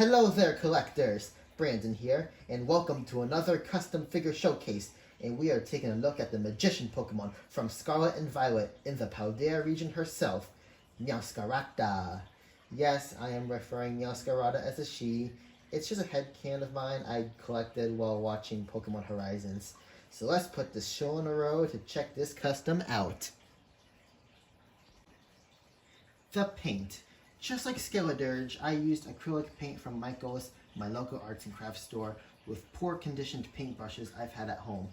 Hello there, collectors! Brandon here, and welcome to another custom figure showcase. And we are taking a look at the magician Pokemon from Scarlet and Violet in the Paldea region herself, Meowscarada. Yes, I am referring Meowscarada as a she. It's just a headcanon of mine I collected while watching Pokemon Horizons. So let's put this show on the road to check this custom out. The paint. Just like Skeledirge, I used acrylic paint from Michael's, my local arts and crafts store, with poor conditioned paintbrushes I've had at home.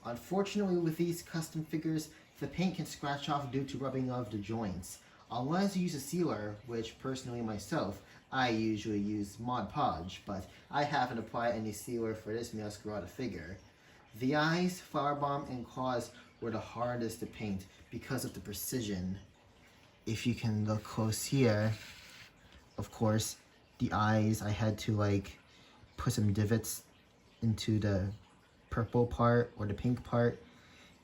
Unfortunately, with these custom figures, the paint can scratch off due to rubbing of the joints. Unless you use a sealer, which personally myself, I usually use Mod Podge, but I haven't applied any sealer for this Meowscarada figure. The eyes, flower bomb, and claws were the hardest to paint because of the precision. If you can look close here, of course, the eyes, I had to put some divots into the purple part or the pink part,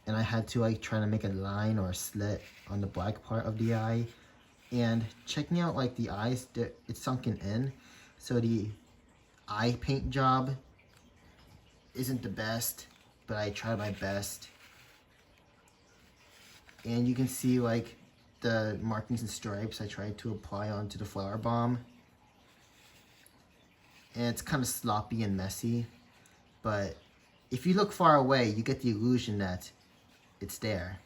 and I had to try to make a line or a slit on the black part of the eye. And checking out the eyes, it's sunken in, so the eye paint job isn't the best, but I tried my best. And you can see the markings and stripes I tried to apply onto the flower bomb. And it's kind of sloppy and messy, but if you look far away, you get the illusion that it's there.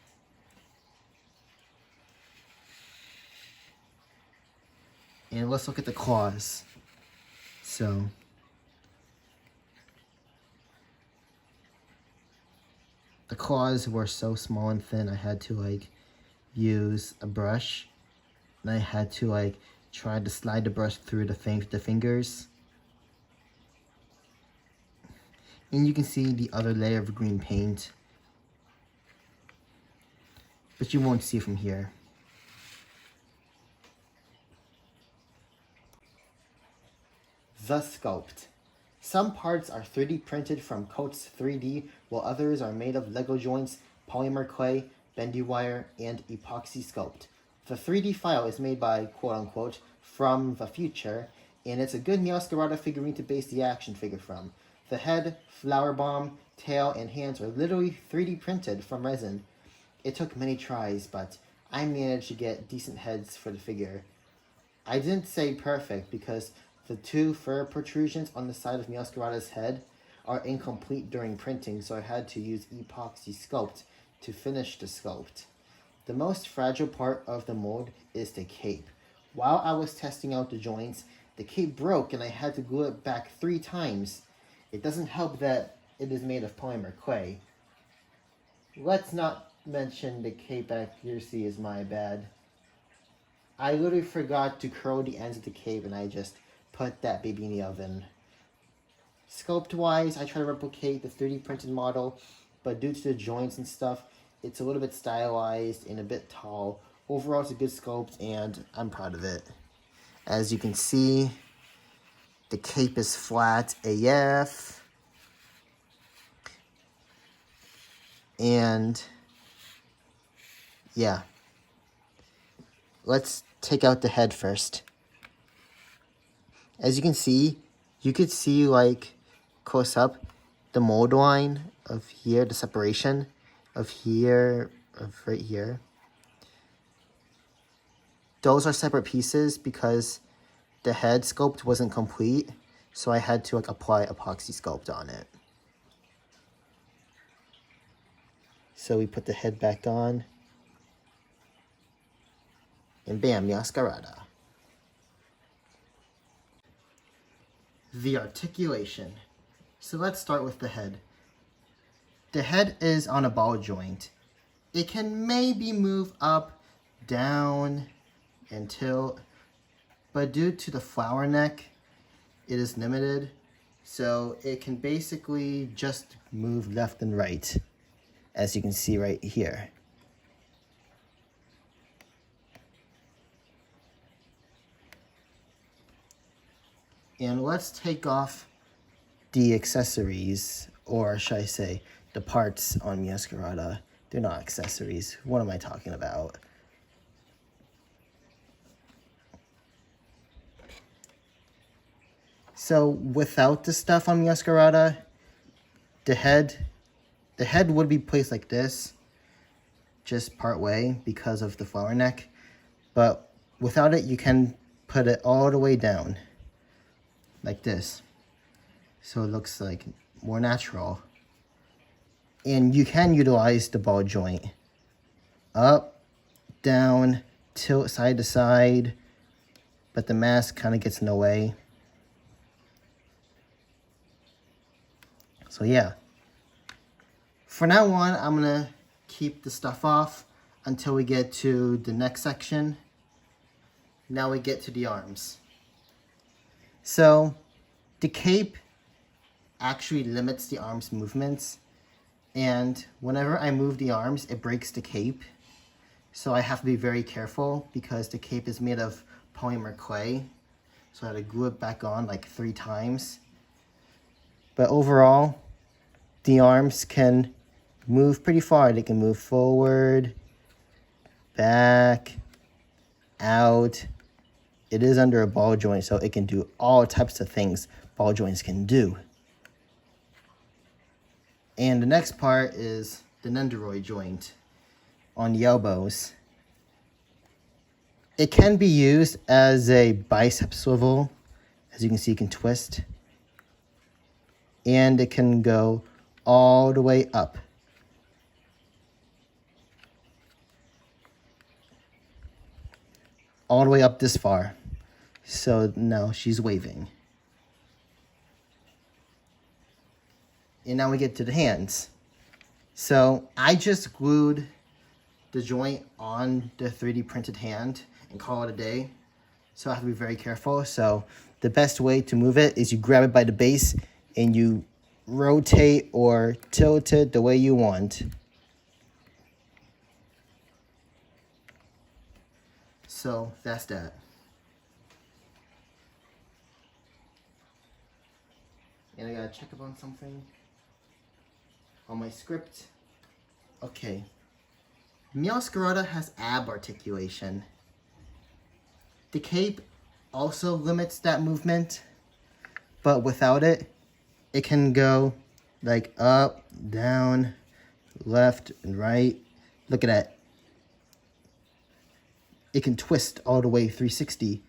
And let's look at the claws. So, the claws were so small and thin, I had to use a brush, and I had to try to slide the brush through the fingers. And you can see the other layer of green paint, but you won't see from here. The sculpt. Some parts are 3D printed from Coats 3D, while others are made of Lego joints, polymer clay, bendy wire, and epoxy sculpt. The 3D file is made by quote-unquote from the future, and it's a good Meowscarada figurine to base the action figure from. The head, flower bomb, tail, and hands are literally 3D printed from resin. It took many tries, but I managed to get decent heads for the figure. I didn't say perfect because the two fur protrusions on the side of Meowscarada's head are incomplete during printing, so I had to use epoxy sculpt to finish the sculpt. The most fragile part of the mold is the cape. While I was testing out the joints, the cape broke and I had to glue it back 3 times. It doesn't help that it is made of polymer clay. Let's not mention the cape accuracy is my bad. I literally forgot to curl the ends of the cape and I just put that baby in the oven. Sculpt-wise, I try to replicate the 3D printed model, but due to the joints and stuff, it's a little bit stylized and a bit tall. Overall, it's a good sculpt, and I'm proud of it. As you can see, the cape is flat AF. And, yeah. Let's take out the head first. As you can see, you could see close up the mold line of here, the separation of here, of right here. Those are separate pieces because the head sculpt wasn't complete, so I had to apply epoxy sculpt on it. So we put the head back on, and bam, Meowscarada. The articulation. So let's start with the head. The head is on a ball joint. It can maybe move up, down, and tilt, but due to the flower neck, it is limited, so it can basically just move left and right, as you can see right here. And let's take off the accessories, or should I say, the parts on Meowscarada. They're not accessories. What am I talking about? So without the stuff on Meowscarada, the head would be placed like this, just part way because of the flower neck. But without it, you can put it all the way down, like this. So it looks like more natural. And you can utilize the ball joint. Up, down, tilt side to side, but the mask kind of gets in the way. So yeah. For now on, I'm gonna keep the stuff off until we get to the next section. Now we get to the arms. So the cape actually limits the arms movements, and whenever I move the arms, it breaks the cape. So I have to be very careful because the cape is made of polymer clay. So I had to glue it back on like 3 times. But overall, the arms can move pretty far. They can move forward, back, out. It is under a ball joint, so it can do all types of things ball joints can do. And the next part is the Nendoroid joint on the elbows. It can be used as a bicep swivel. As you can see, you can twist. And it can go all the way up. All the way up this far. So now she's waving. And now we get to the hands. So I just glued the joint on the 3D printed hand and call it a day. So I have to be very careful. So the best way to move it is you grab it by the base and you rotate or tilt it the way you want. So that's that. And I gotta check up on something on my script. Okay. Meowscarada has ab articulation. The cape also limits that movement, but without it, it can go like up, down, left, and right. Look at that. It can twist all the way 360.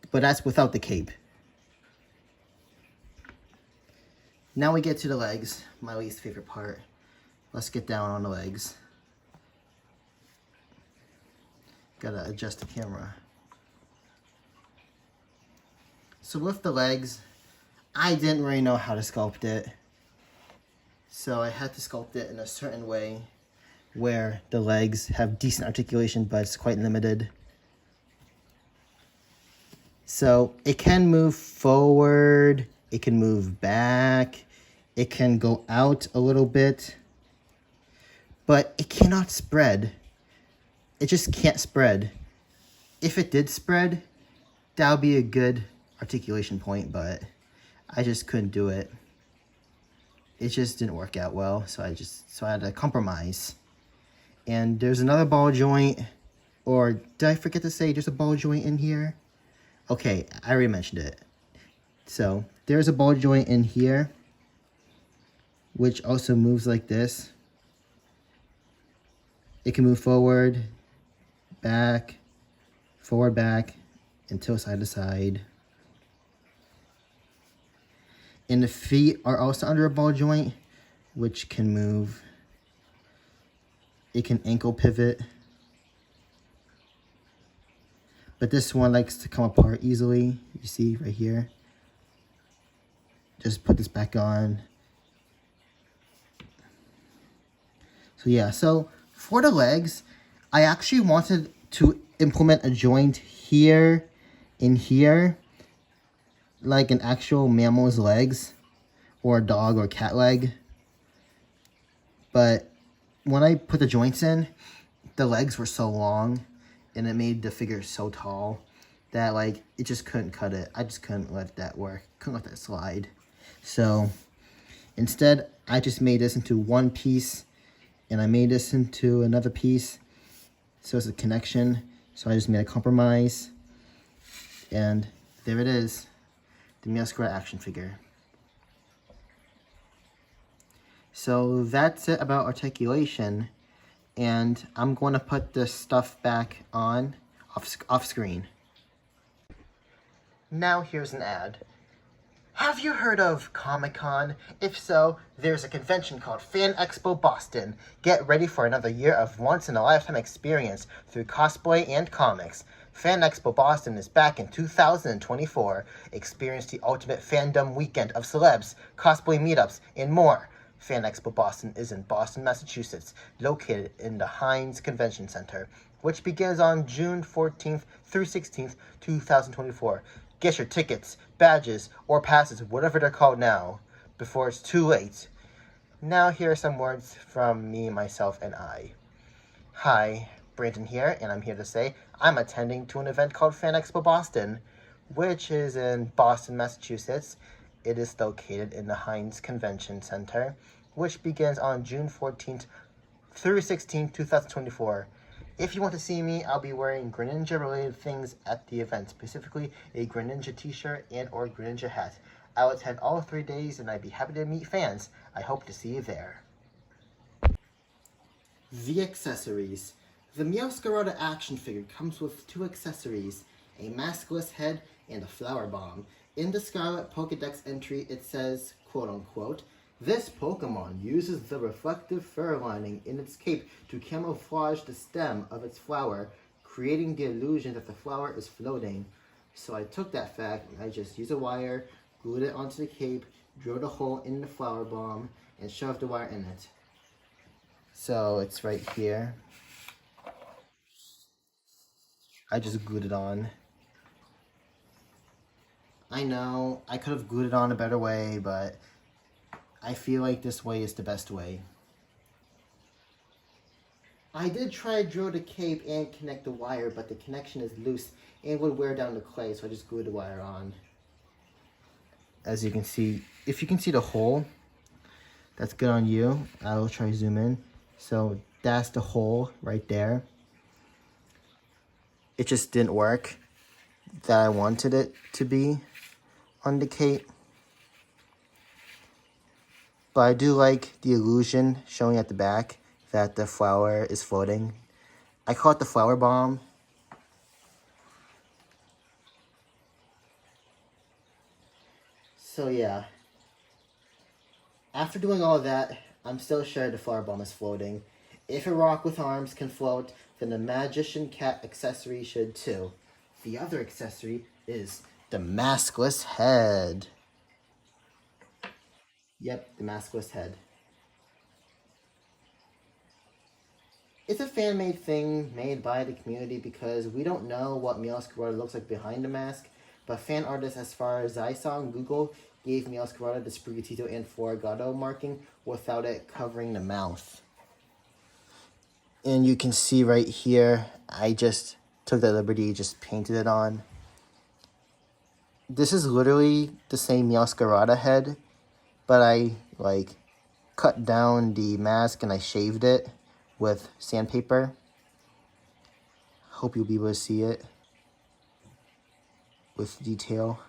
But that's without the cape. Now we get to the legs, my least favorite part. Let's get down on the legs. Gotta adjust the camera. So with the legs, I didn't really know how to sculpt it. So I had to sculpt it in a certain way where the legs have decent articulation, but it's quite limited. So it can move forward, it can move back, it can go out a little bit, but it cannot spread. It just can't spread. If it did spread, that would be a good articulation point, but I just couldn't do it. It just didn't work out well, so I had to compromise. And there's another ball joint, or did I forget to say there's a ball joint in here? Okay, I already mentioned it. So there's a ball joint in here, which also moves like this. It can move forward, back, and tilt side to side. And the feet are also under a ball joint, which can move. It can ankle pivot. But this one likes to come apart easily. You see right here. Just put this back on. So yeah, so for the legs, I actually wanted to implement a joint here and here, like an actual mammal's legs or a dog or cat leg. But when I put the joints in, the legs were so long and it made the figure so tall that like it just couldn't cut it. I just couldn't let that work, couldn't let that slide. So instead, I just made this into one piece and I made this into another piece. So it's a connection. So I just made a compromise. And there it is, the Meowscarada action figure. So that's it about articulation. And I'm going to put this stuff back on off screen. Now here's an ad. Have you heard of Comic-Con? If so, there's a convention called FanExpo Boston. Get ready for another year of once-in-a-lifetime experience through cosplay and comics. FanExpo Boston is back in 2024. Experience the ultimate fandom weekend of celebs, cosplay meetups, and more. FanExpo Boston is in Boston, Massachusetts, located in the Heinz Convention Center, which begins on June 14th through 16th, 2024. Get your tickets, badges, or passes, whatever they're called now, before it's too late. Now here are some words from me, myself, and I. Hi, Brandon here, and I'm here to say I'm attending to an event called FanExpo Boston, which is in Boston, Massachusetts. It is located in the Heinz Convention Center, which begins on June 14th through 16th, 2024. If you want to see me, I'll be wearing Greninja-related things at the event, specifically a Greninja t-shirt and or Greninja hat. I'll attend all 3 days, and I'd be happy to meet fans. I hope to see you there. The accessories. The Meowscarada action figure comes with 2 accessories, a maskless head and a flower bomb. In the Scarlet Pokédex entry, it says, quote-unquote, "This Pokemon uses the reflective fur lining in its cape to camouflage the stem of its flower, creating the illusion that the flower is floating." So I took that fact and I just used a wire, glued it onto the cape, drilled a hole in the flower bomb, and shoved the wire in it. So it's right here. I just glued it on. I know, I could have glued it on a better way, but I feel like this way is the best way. I did try to drill the cape and connect the wire, but the connection is loose and would wear down the clay, so I just glued the wire on. As you can see, if you can see the hole, that's good on you. I will try to zoom in. So that's the hole right there. It just didn't work that I wanted it to be on the cape. But I do like the illusion showing at the back that the flower is floating. I call it the flower bomb. So yeah. After doing all that, I'm still sure the flower bomb is floating. If a rock with arms can float, then the Magician Cat accessory should too. The other accessory is the maskless head. Yep, the maskless head. It's a fan-made thing made by the community because we don't know what Meowscarada looks like behind the mask, but fan artists, as far as I saw on Google, gave Meowscarada the Sprigatito and Floragato marking without it covering the mouth. And you can see right here, I just took the liberty, just painted it on. This is literally the same Meowscarada head, but I cut down the mask and I shaved it with sandpaper. Hope you'll be able to see it with detail.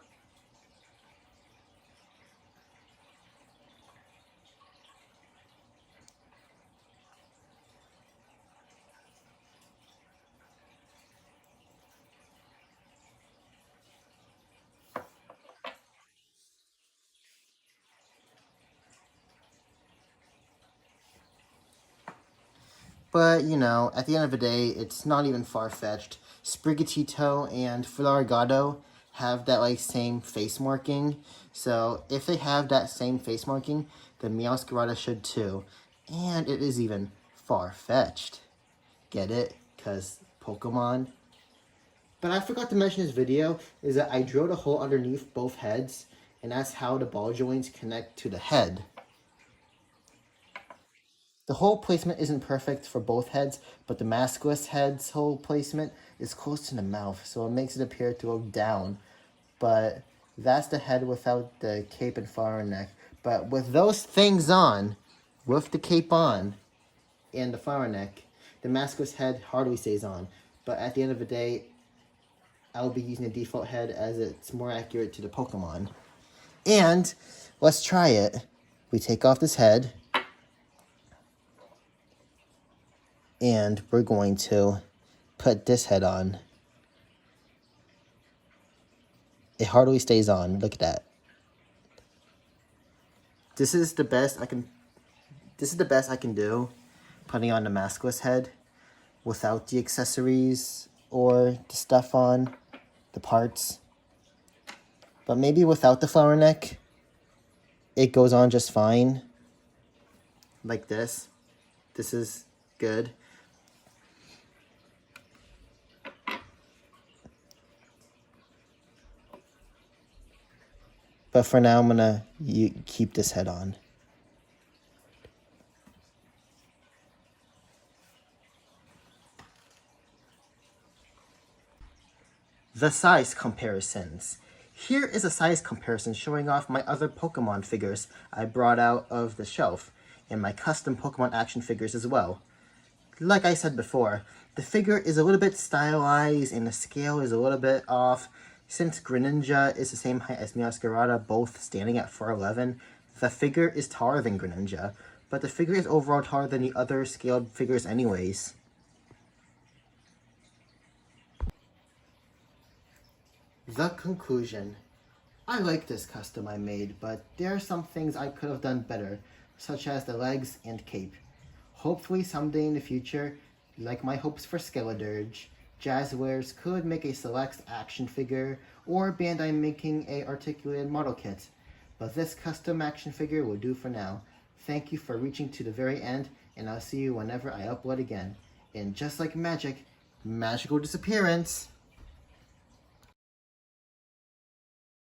But, you know, at the end of the day, it's not even far-fetched. Sprigatito and Floragato have that, same face marking. So, if they have that same face marking, then Meowscarada should too. And it is even far-fetched. Get it? Because Pokemon. But I forgot to mention in this video is that I drilled a hole underneath both heads, and that's how the ball joints connect to the head. The hole placement isn't perfect for both heads, but the maskless head's hole placement is close to the mouth, so it makes it appear to go down. But that's the head without the cape and flower neck. But with those things on, with the cape on and the flower neck, the maskless head hardly stays on. but at the end of the day, I'll be using the default head as it's more accurate to the Pokemon. And let's try it. We take off this head, and we're going to put this head on. It hardly stays on. Look at that. This is the best I can do, putting on the maskless head without the accessories or the stuff on, the parts. But maybe without the flower neck, it goes on just fine. Like this. This is good. But for now, I'm gonna keep this head on. The size comparisons. Here is a size comparison showing off my other Pokemon figures I brought out of the shelf, and my custom Pokemon action figures as well. Like I said before, the figure is a little bit stylized and the scale is a little bit off. Since Greninja is the same height as Meowscarada, both standing at 4'11", the figure is taller than Greninja, but the figure is overall taller than the other scaled figures anyways. The conclusion. I like this custom I made, but there are some things I could have done better, such as the legs and cape. Hopefully someday in the future, like my hopes for Skeledirge, Jazzwares could make a select action figure, or Bandai making a articulated model kit. But this custom action figure will do for now. Thank you for reaching to the very end, and I'll see you whenever I upload again. And just like magic, magical disappearance!